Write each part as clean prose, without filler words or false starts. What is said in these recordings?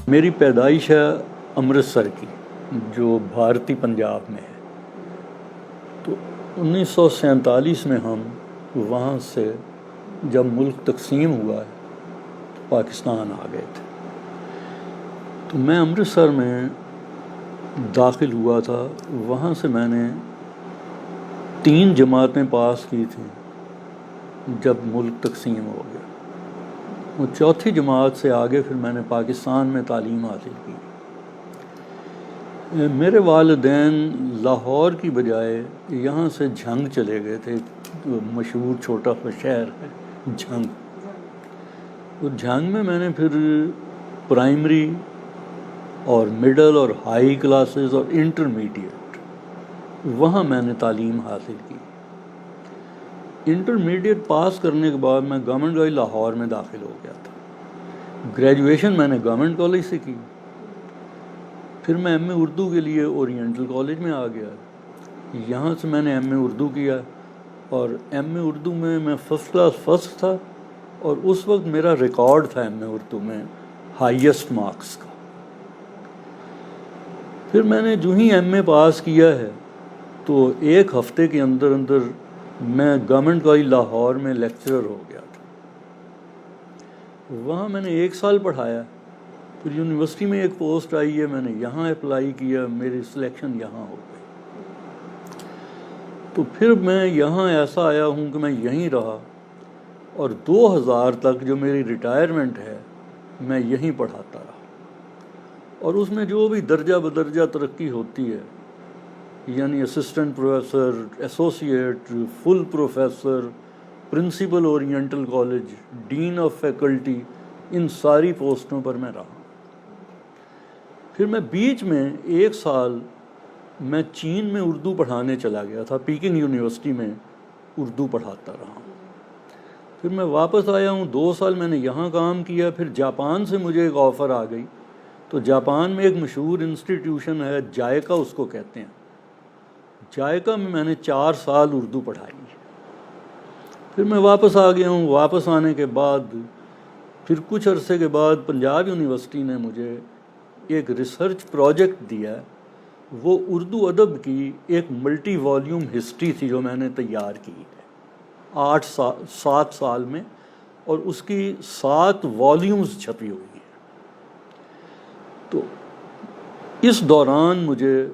میری پیدائش ہے امرتسر کی، جو بھارتی پنجاب میں ہے۔ تو 1947 میں ہم وہاں سے جب ملک تقسیم ہوا ہے تو پاکستان آ گئے تھے۔ تو میں امرتسر میں داخل ہوا تھا، وہاں سے میں نے 3 جماعتیں پاس کی تھیں جب ملک تقسیم ہو گیا۔ وہ 4تھی جماعت سے آگے پھر میں نے پاکستان میں تعلیم حاصل کی۔ میرے والدین لاہور کی بجائے یہاں سے جھنگ چلے گئے تھے، مشہور چھوٹا سا شہر ہے جھنگ۔ تو جھنگ میں نے پھر پرائمری اور مڈل اور ہائی کلاسز اور انٹرمیڈیٹ وہاں میں نے تعلیم حاصل کی۔ انٹرمیڈیٹ پاس کرنے کے بعد میں گورنمنٹ کالج لاہور میں داخل ہو گیا تھا۔ گریجویشن میں نے گورنمنٹ کالج سے کی، پھر میں ایم اے اردو کے لیے اورینٹل کالج میں آ گیا۔ یہاں سے میں نے ایم اے اردو کیا اور ایم اے اردو میں فرسٹ کلاس فرسٹ تھا، اور اس وقت میرا ریکارڈ تھا ایم اے اردو میں ہائیسٹ مارکس کا۔ پھر میں نے جو ہی ایم اے پاس کیا ہے تو 1 ہفتے کے اندر میں گورنمنٹ کالج لاہور میں لیکچرر ہو گیا تھا۔ وہاں میں نے 1 سال پڑھایا، پھر یونیورسٹی میں ایک پوسٹ آئی ہے، میں نے یہاں اپلائی کیا، میری سلیکشن یہاں ہو گئی۔ تو پھر میں یہاں ایسا آیا ہوں کہ میں یہیں رہا، اور 2000 تک جو میری ریٹائرمنٹ ہے میں یہیں پڑھاتا رہا، اور اس میں جو بھی درجہ بدرجہ ترقی ہوتی ہے، یعنی assistant professor, associate, full professor, principal oriental college, dean of faculty, ان ساری پوسٹوں پر میں رہا۔ پھر میں بیچ میں 1 سال میں چین میں اردو پڑھانے چلا گیا تھا، پیکنگ یونیورسٹی میں اردو پڑھاتا رہا۔ پھر میں واپس آیا ہوں، 2 سال میں نے یہاں کام کیا۔ پھر جاپان سے مجھے ایک آفر آ گئی، تو جاپان میں ایک مشہور انسٹیٹیوشن ہے جائکا اس کو کہتے ہیں، جائکا میں نے 4 سال اردو پڑھائی۔ پھر میں واپس آ گیا ہوں۔ واپس آنے کے بعد پھر کچھ عرصے کے بعد پنجاب یونیورسٹی نے مجھے ایک ریسرچ پروجیکٹ دیا، وہ اردو ادب کی ایک ملٹی والیوم ہسٹری تھی جو میں نے تیار کی ہے 7 سال میں، اور اس کی 7 والیومز چھپی ہوئی ہیں۔ تو اس دوران مجھے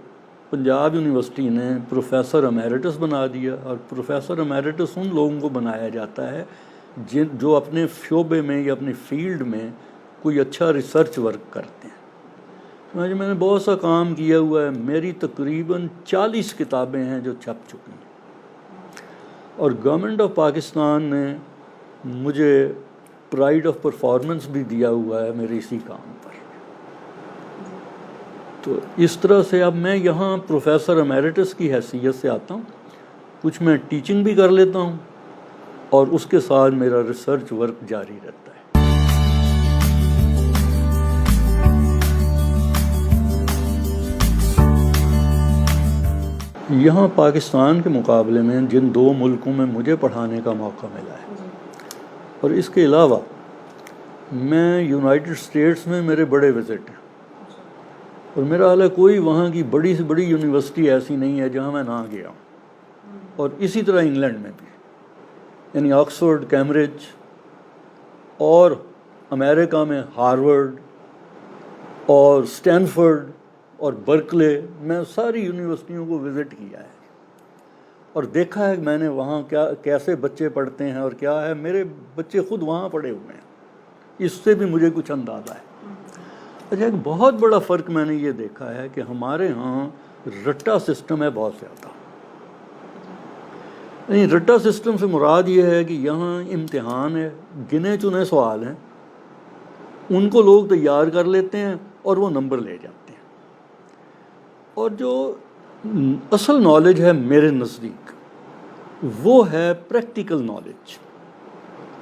پنجاب یونیورسٹی نے پروفیسر امیریٹس بنا دیا، اور پروفیسر امیریٹس ان لوگوں کو بنایا جاتا ہے جو اپنے شعبے میں یا اپنی فیلڈ میں کوئی اچھا ریسرچ ورک کرتے ہیں۔ میں نے بہت سا کام کیا ہوا ہے، میری تقریباً 40 کتابیں ہیں جو چھپ چکی ہیں، اور گورنمنٹ آف پاکستان نے مجھے پرائڈ آف پرفارمنس بھی دیا ہوا ہے میرے اسی کام پر۔ تو اس طرح سے اب میں یہاں پروفیسر امیریٹس کی حیثیت سے آتا ہوں، کچھ میں ٹیچنگ بھی کر لیتا ہوں، اور اس کے ساتھ میرا ریسرچ ورک جاری رہتا ہے۔ یہاں پاکستان کے مقابلے میں جن 2 ملکوں میں مجھے پڑھانے کا موقع ملا ہے، اور اس کے علاوہ میں یونائٹڈ اسٹیٹس میں میرے بڑے وزٹ ہیں، اور میرا حال ہے کوئی وہاں کی بڑی سے بڑی یونیورسٹی ایسی نہیں ہے جہاں میں نہ گیا ہوں، اور اسی طرح انگلینڈ میں بھی، یعنی آکسفورڈ، کیمبرج، اور امریکہ میں ہارورڈ اور اسٹینفورڈ اور برکلے، میں ساری یونیورسٹیوں کو وزٹ کیا ہے، اور دیکھا ہے کہ میں نے وہاں کیسے بچے پڑھتے ہیں اور کیا ہے۔ میرے بچے خود وہاں پڑھے ہوئے ہیں، اس سے بھی مجھے کچھ اندازہ ہے۔ اچھا، ایک بہت بڑا فرق میں نے یہ دیکھا ہے کہ ہمارے ہاں رٹا سسٹم ہے بہت زیادہ۔ نہیں، رٹا سسٹم سے مراد یہ ہے کہ یہاں امتحان ہے، گنے چنے سوال ہیں، ان کو لوگ تیار کر لیتے ہیں اور وہ نمبر لے جاتے ہیں، اور جو اصل نالج ہے میرے نزدیک وہ ہے پریکٹیکل نالج،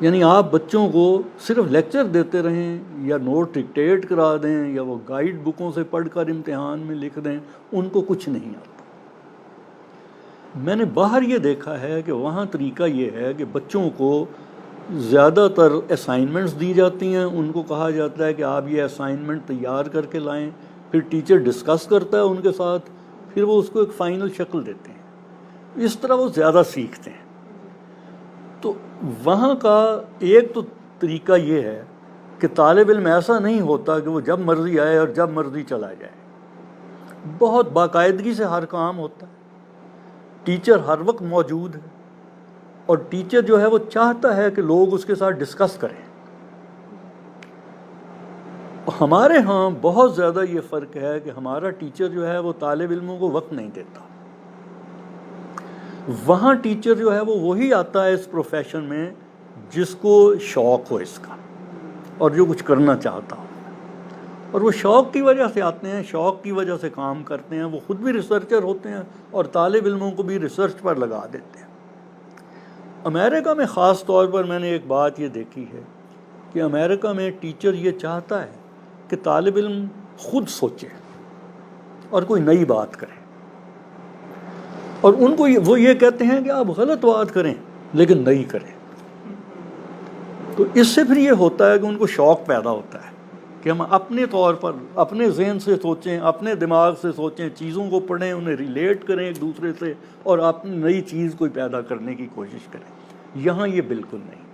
یعنی آپ بچوں کو صرف لیکچر دیتے رہیں یا نوٹ ڈکٹیٹ کرا دیں یا وہ گائیڈ بکوں سے پڑھ کر امتحان میں لکھ دیں، ان کو کچھ نہیں آتا۔ میں نے باہر یہ دیکھا ہے کہ وہاں طریقہ یہ ہے کہ بچوں کو زیادہ تر اسائنمنٹس دی جاتی ہیں، ان کو کہا جاتا ہے کہ آپ یہ اسائنمنٹ تیار کر کے لائیں، پھر ٹیچر ڈسکس کرتا ہے ان کے ساتھ، پھر وہ اس کو ایک فائنل شکل دیتے ہیں، اس طرح وہ زیادہ سیکھتے ہیں۔ تو وہاں کا ایک تو طریقہ یہ ہے کہ طالب علم ایسا نہیں ہوتا کہ وہ جب مرضی آئے اور جب مرضی چلا جائے، بہت باقاعدگی سے ہر کام ہوتا ہے، ٹیچر ہر وقت موجود ہے، اور ٹیچر جو ہے وہ چاہتا ہے کہ لوگ اس کے ساتھ ڈسکس کریں۔ ہمارے ہاں بہت زیادہ یہ فرق ہے کہ ہمارا ٹیچر جو ہے وہ طالب علموں کو وقت نہیں دیتا۔ وہاں ٹیچر جو ہے وہ وہی آتا ہے اس پروفیشن میں جس کو شوق ہو اس کا اور جو کچھ کرنا چاہتا ہو، اور وہ شوق کی وجہ سے آتے ہیں، شوق کی وجہ سے کام کرتے ہیں، وہ خود بھی ریسرچر ہوتے ہیں اور طالب علموں کو بھی ریسرچ پر لگا دیتے ہیں۔ امریکہ میں خاص طور پر میں نے ایک بات یہ دیکھی ہے کہ امریکہ میں ٹیچر یہ چاہتا ہے کہ طالب علم خود سوچے اور کوئی نئی بات کرے، اور ان کو وہ یہ کہتے ہیں کہ آپ غلط بات کریں لیکن نئی کریں۔ تو اس سے پھر یہ ہوتا ہے کہ ان کو شوق پیدا ہوتا ہے کہ ہم اپنے طور پر اپنے ذہن سے سوچیں، اپنے دماغ سے سوچیں، چیزوں کو پڑھیں، انہیں ریلیٹ کریں ایک دوسرے سے، اور اپنی نئی چیز کوئی پیدا کرنے کی کوشش کریں۔ یہاں یہ بالکل نہیں،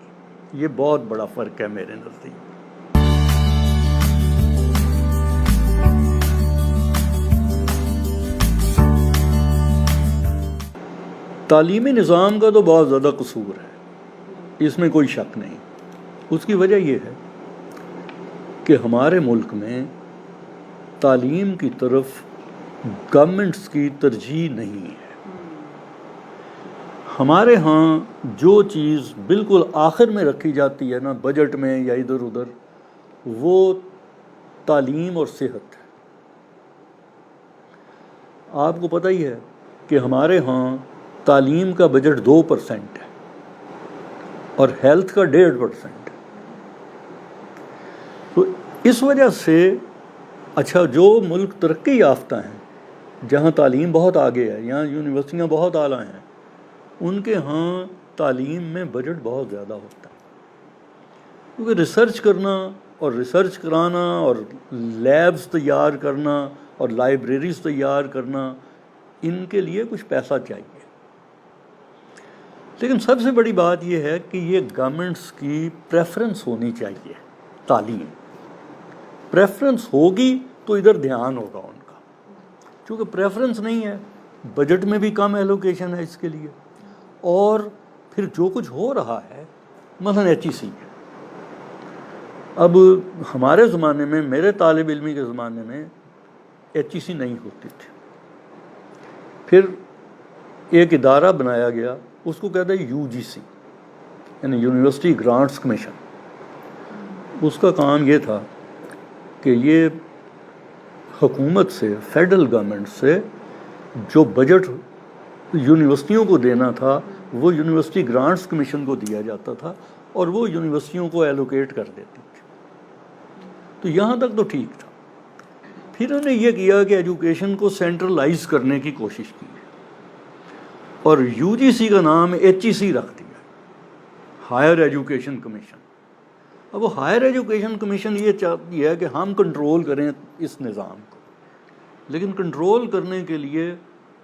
یہ بہت بڑا فرق ہے میرے نزدیک۔ تعلیمی نظام کا تو بہت زیادہ قصور ہے، اس میں کوئی شک نہیں۔ اس کی وجہ یہ ہے کہ ہمارے ملک میں تعلیم کی طرف گورنمنٹس کی ترجیح نہیں ہے۔ ہمارے ہاں جو چیز بالکل آخر میں رکھی جاتی ہے نا، بجٹ میں یا ادھر ادھر، وہ تعلیم اور صحت ہے۔ آپ کو پتہ ہی ہے کہ ہمارے ہاں تعلیم کا بجٹ 2% ہے اور ہیلتھ کا 1.5%۔ تو اس وجہ سے اچھا، جو ملک ترقی یافتہ ہیں، جہاں تعلیم بہت آگے ہے، یہاں یونیورسٹیاں بہت اعلیٰ ہیں، ان کے ہاں تعلیم میں بجٹ بہت زیادہ ہوتا ہے، کیونکہ ریسرچ کرنا اور ریسرچ کرانا اور لیبز تیار کرنا اور لائبریریز تیار کرنا، ان کے لیے کچھ پیسہ چاہیے۔ لیکن سب سے بڑی بات یہ ہے کہ یہ گورنمنٹس کی پریفرنس ہونی چاہیے۔ تعلیم پریفرنس ہوگی تو ادھر دھیان ہوگا ان کا، چونکہ پریفرنس نہیں ہے، بجٹ میں بھی کم ایلوکیشن ہے اس کے لیے، اور پھر جو کچھ ہو رہا ہے، مثلا HEC ہے۔ اب ہمارے زمانے میں، میرے طالب علمی کے زمانے میں HEC نہیں ہوتی تھی، پھر ایک ادارہ بنایا گیا، اس کو کہتے ہیں UGC، یعنی یونیورسٹی گرانٹس کمیشن۔ اس کا کام یہ تھا کہ یہ حکومت سے، فیڈرل گورنمنٹ سے جو بجٹ یونیورسٹیوں کو دینا تھا، وہ یونیورسٹی گرانٹس کمیشن کو دیا جاتا تھا، اور وہ یونیورسٹیوں کو ایلوکیٹ کر دیتی تھی۔ تو یہاں تک تو ٹھیک تھا۔ پھر انہوں نے یہ کیا کہ ایجوکیشن کو سینٹرلائز کرنے کی کوشش کی، اور UGC کا نام HEC رکھ دیا، ہائر ایجوکیشن کمیشن۔ اب وہ ہائر ایجوکیشن کمیشن یہ چاہتی ہے کہ ہم کنٹرول کریں اس نظام کو، لیکن کنٹرول کرنے کے لیے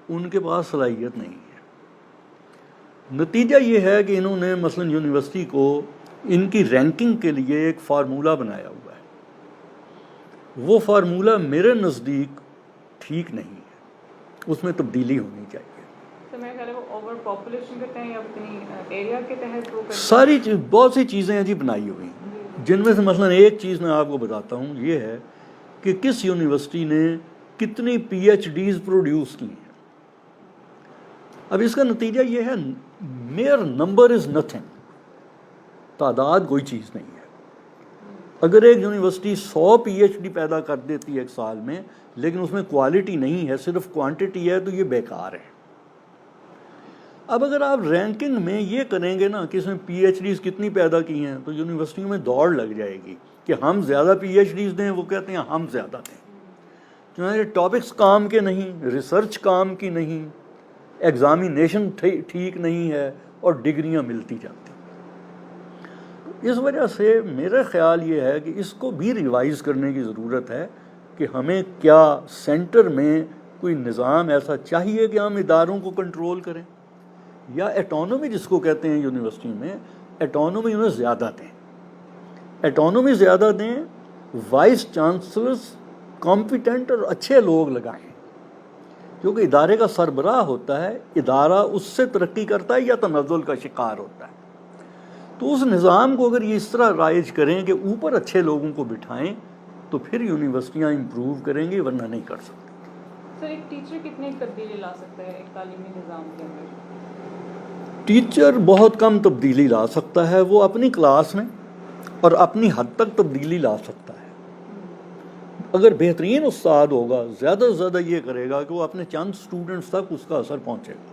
ان کے پاس صلاحیت نہیں ہے۔ نتیجہ یہ ہے کہ انہوں نے مثلا یونیورسٹی کو ان کی رینکنگ کے لیے ایک فارمولہ بنایا ہوا ہے۔ وہ فارمولہ میرے نزدیک ٹھیک نہیں ہے، اس میں تبدیلی ہونی چاہیے۔ ساری بہت سی چیزیں ہیں جی بنائی ہوئی، جن میں سے مثلا ایک چیز میں آپ کو بتاتا ہوں، یہ ہے کہ کس یونیورسٹی نے کتنی PhDs پروڈیوس کی ہیں۔ اب اس کا نتیجہ یہ ہے، میئر نمبر از نتھنگ، تعداد کوئی چیز نہیں ہے۔ اگر ایک یونیورسٹی 100 PhD پیدا کر دیتی ہے ایک سال میں، لیکن اس میں کوالٹی نہیں ہے، صرف کوانٹٹی ہے، تو یہ بیکار ہے۔ اب اگر آپ رینکنگ میں یہ کریں گے نا کہ اس میں PhDs کتنی پیدا کی ہیں، تو یونیورسٹیوں میں دوڑ لگ جائے گی کہ ہم زیادہ PhDs دیں، وہ کہتے ہیں ہم زیادہ دیں۔ چنانچہ ٹاپکس کام کے نہیں، ریسرچ کام کی نہیں، ایگزامینیشن ٹھیک نہیں ہے، اور ڈگریاں ملتی جاتی۔ اس وجہ سے میرا خیال یہ ہے کہ اس کو بھی ریوائز کرنے کی ضرورت ہے کہ ہمیں کیا سینٹر میں کوئی نظام ایسا چاہیے کہ ہم اداروں کو کنٹرول کریں، یا ایٹانومی جس کو کہتے ہیں یونیورسٹی میں، ایٹانومی انہیں زیادہ دیں، ایٹانومی زیادہ دیں، وائس چانسلرز کمپیٹنٹ اور اچھے لوگ لگائیں، کیونکہ ادارے کا سربراہ ہوتا ہے، ادارہ اس سے ترقی کرتا ہے یا تنزل کا شکار ہوتا ہے۔ تو اس نظام کو اگر یہ اس طرح رائج کریں کہ اوپر اچھے لوگوں کو بٹھائیں تو پھر یونیورسٹیاں امپروو کریں گی، ورنہ نہیں کر سکتی۔ سر، ایک ٹیچر کتنے تبدیلی لا سکتا ہے ایک تعلیمی نظام کے اندر؟ ٹیچر بہت کم تبدیلی لا سکتا ہے، وہ اپنی کلاس میں اور اپنی حد تک تبدیلی لا سکتا ہے۔ اگر بہترین استاد ہوگا، زیادہ سے زیادہ یہ کرے گا کہ وہ اپنے چند سٹوڈنٹس تک اس کا اثر پہنچے گا،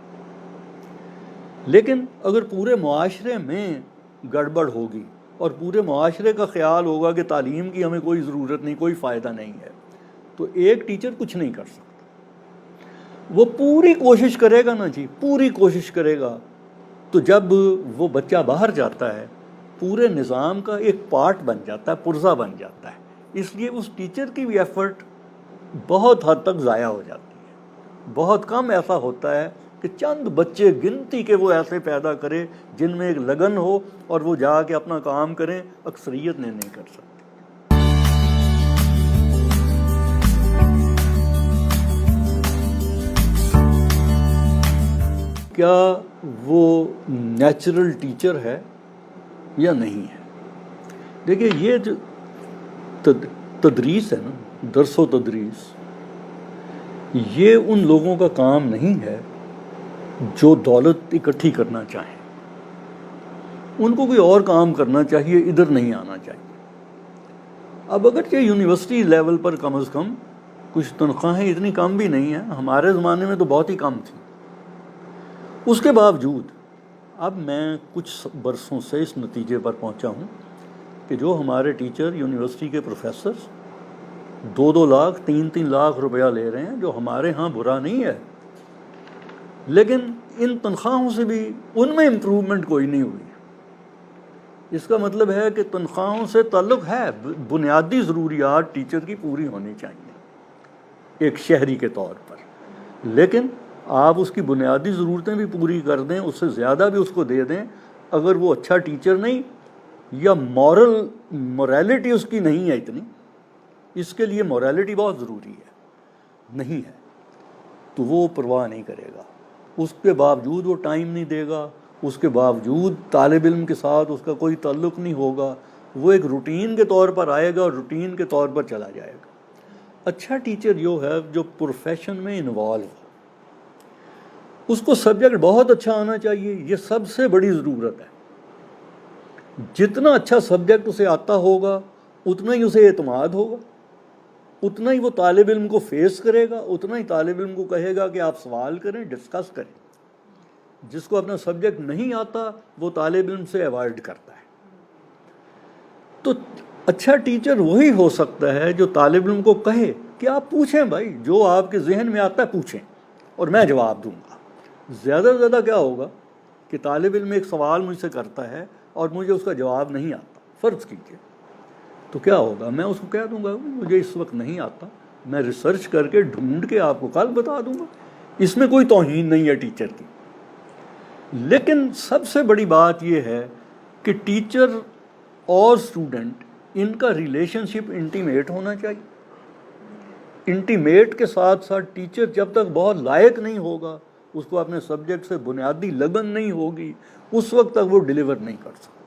لیکن اگر پورے معاشرے میں گڑبڑ ہوگی اور پورے معاشرے کا خیال ہوگا کہ تعلیم کی ہمیں کوئی ضرورت نہیں، کوئی فائدہ نہیں ہے، تو ایک ٹیچر کچھ نہیں کر سکتا۔ وہ پوری کوشش کرے گا نا جی، پوری کوشش کرے گا، تو جب وہ بچہ باہر جاتا ہے پورے نظام کا ایک پارٹ بن جاتا ہے، پرزہ بن جاتا ہے۔ اس لیے اس ٹیچر کی بھی ایفرٹ بہت حد تک ضائع ہو جاتی ہے۔ بہت کم ایسا ہوتا ہے کہ چند بچے گنتی کے وہ ایسے پیدا کرے جن میں ایک لگن ہو اور وہ جا کے اپنا کام کریں، اکثریت نے نہیں کر سکتی۔ کیا وہ نیچرل ٹیچر ہے یا نہیں ہے؟ دیکھیے، یہ جو تدریس ہے نا، درس و تدریس، یہ ان لوگوں کا کام نہیں ہے جو دولت اکٹھی کرنا چاہیں۔ ان کو کوئی اور کام کرنا چاہیے، ادھر نہیں آنا چاہیے۔ اب اگرچہ یونیورسٹی لیول پر کم از کم کچھ تنخواہیں اتنی کم بھی نہیں ہیں، ہمارے زمانے میں تو بہت ہی کم تھی، اس کے باوجود اب میں کچھ برسوں سے اس نتیجے پر پہنچا ہوں کہ جو ہمارے ٹیچر، یونیورسٹی کے پروفیسرز 2-2 لاکھ 3-3 لاکھ روپیہ لے رہے ہیں، جو ہمارے ہاں برا نہیں ہے، لیکن ان تنخواہوں سے بھی ان میں امپروومنٹ کوئی نہیں ہوئی۔ اس کا مطلب ہے کہ تنخواہوں سے تعلق ہے، بنیادی ضروریات ٹیچر کی پوری ہونی چاہیے ایک شہری کے طور پر، لیکن آپ اس کی بنیادی ضرورتیں بھی پوری کر دیں، اس سے زیادہ بھی اس کو دے دیں، اگر وہ اچھا ٹیچر نہیں یا موریلٹی اس کی نہیں ہے اتنی، اس کے لیے موریلٹی بہت ضروری ہے، نہیں ہے، تو وہ پرواہ نہیں کرے گا، اس کے باوجود وہ ٹائم نہیں دے گا، اس کے باوجود طالب علم کے ساتھ اس کا کوئی تعلق نہیں ہوگا، وہ ایک روٹین کے طور پر آئے گا اور روٹین کے طور پر چلا جائے گا۔ اچھا ٹیچر یہ ہے جو پروفیشن میں انوالو ہو، اس کو سبجیکٹ بہت اچھا آنا چاہیے، یہ سب سے بڑی ضرورت ہے۔ جتنا اچھا سبجیکٹ اسے آتا ہوگا اتنا ہی اسے اعتماد ہوگا، اتنا ہی وہ طالب علم کو فیس کرے گا، اتنا ہی طالب علم کو کہے گا کہ آپ سوال کریں، ڈسکس کریں۔ جس کو اپنا سبجیکٹ نہیں آتا وہ طالب علم سے ایوائڈ کرتا ہے۔ تو اچھا ٹیچر وہی ہو سکتا ہے جو طالب علم کو کہے کہ آپ پوچھیں بھائی، جو آپ کے ذہن میں آتا ہے پوچھیں اور میں جواب دوں گا۔ زیادہ سے زیادہ کیا ہوگا کہ طالب علم ایک سوال مجھ سے کرتا ہے اور مجھے اس کا جواب نہیں آتا، فرض کیجیے، تو کیا ہوگا؟ میں اس کو کہہ دوں گا مجھے اس وقت نہیں آتا، میں ریسرچ کر کے ڈھونڈ کے آپ کو کل بتا دوں گا۔ اس میں کوئی توہین نہیں ہے ٹیچر کی، لیکن سب سے بڑی بات یہ ہے کہ ٹیچر اور اسٹوڈنٹ، ان کا ریلیشن شپ انٹیمیٹ ہونا چاہیے۔ انٹیمیٹ کے ساتھ ساتھ ٹیچر جب تک بہت لائق نہیں ہوگا، اس کو اپنے سبجیکٹ سے بنیادی لگن نہیں ہوگی، اس وقت تک وہ ڈیلیور نہیں کر سکتا۔